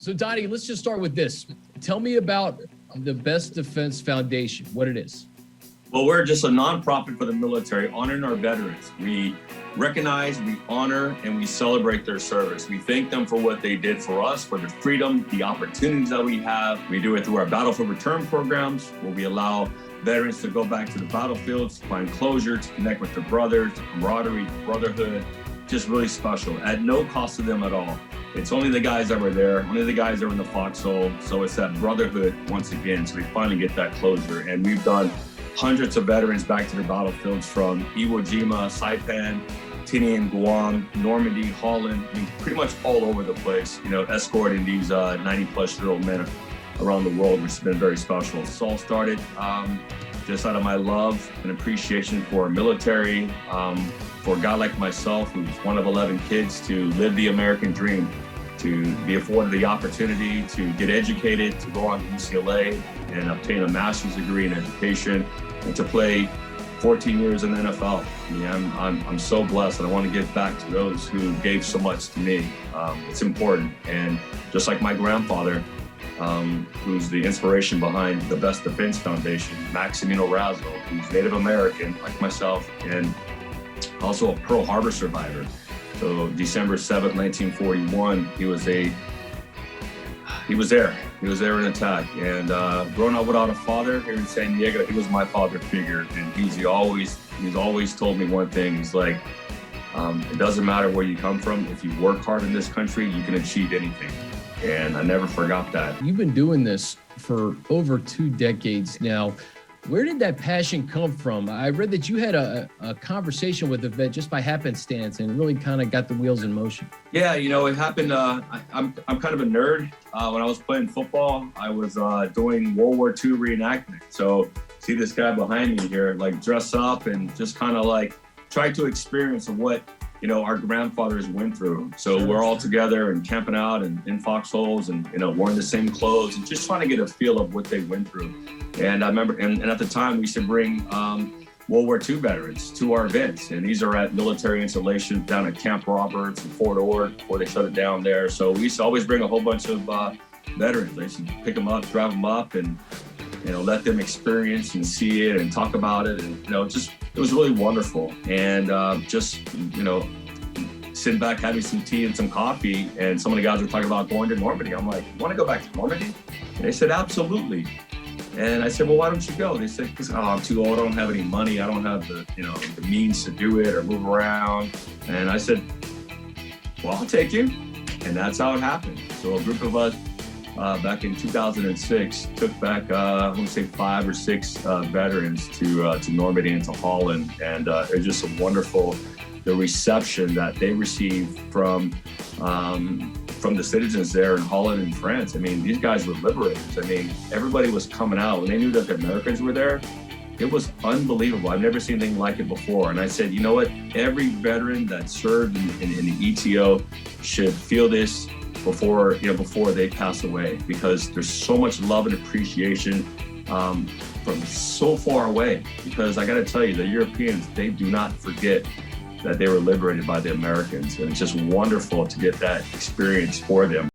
So, Donnie, let's just start with this. Tell me about the Best Defense Foundation, what it is. Well, we're just a nonprofit for the military, honoring our veterans. We recognize, we honor, and we celebrate their service. We thank them for what they did for us, for the freedom, the opportunities that we have. We do it through our Battlefield Return programs, where we allow veterans to go back to the battlefields, to find closure, to connect with their brothers, the camaraderie, the brotherhood. Just really special, at no cost to them at all. It's only the guys that were there, only the guys that were in the foxhole. So it's that brotherhood once again. So we finally get that closure. And we've done hundreds of veterans back to the battlefields from Iwo Jima, Saipan, Tinian, Guam, Normandy, Holland, I mean, pretty much all over the place, escorting these 90-plus-year-old men around the world, which has been very special. This all started just out of my love and appreciation for our military, for a guy like myself, who's one of 11 kids, to live the American dream, to be afforded the opportunity to get educated, to go on to UCLA and obtain a master's degree in education, and to play 14 years in the NFL. I mean, I'm so blessed, and I want to give back to those who gave so much to me. It's important. And just like my grandfather, who's the inspiration behind the Best Defense Foundation, Maximino Razzo, who's Native American, like myself, and also a Pearl Harbor survivor. So December 7th, 1941, he was there. He was there in attack. And growing up without a father here in San Diego, he was my father figure. And he's always told me one thing. He's like, it doesn't matter where you come from. If you work hard in this country, you can achieve anything. And I never forgot that. You've been doing this for over 2 decades now. Where did that passion come from? I read that you had a conversation with a vet just by happenstance and really kind of got the wheels in motion. Yeah, it happened. I'm kind of a nerd. When I was playing football, I was doing World War II reenactment. So see this guy behind me here, like dress up and just kind of like try to experience what our grandfathers went through. So we're all together and camping out and in foxholes and, wearing the same clothes and just trying to get a feel of what they went through. And I remember, and at the time we used to bring World War II veterans to our events. And these are at military installations down at Camp Roberts and Fort Ord before they shut it down there. So we used to always bring a whole bunch of veterans. I used to pick them up, drive them up, and let them experience and see it and talk about it. And, it was really wonderful. And sitting back, having some tea and some coffee, and some of the guys were talking about going to Normandy. I'm like, you want to go back to Normandy? And they said, absolutely. And I said, well, why don't you go? They said, because I'm too old. I don't have any money. I don't have the means to do it or move around. And I said, well, I'll take you. And that's how it happened. So a group of us back in 2006 took back, I want to say 5 or 6 veterans to Normandy and to Holland. And it was just a wonderful, the reception that they received from the citizens there in Holland and France. I mean, these guys were liberators. I mean, everybody was coming out. When they knew that the Americans were there, it was unbelievable. I've never seen anything like it before. And I said, you know what? Every veteran that served in the ETO should feel this before they pass away, because there's so much love and appreciation from so far away. Because I got to tell you, the Europeans, they do not forget that they were liberated by the Americans. And it's just wonderful to get that experience for them.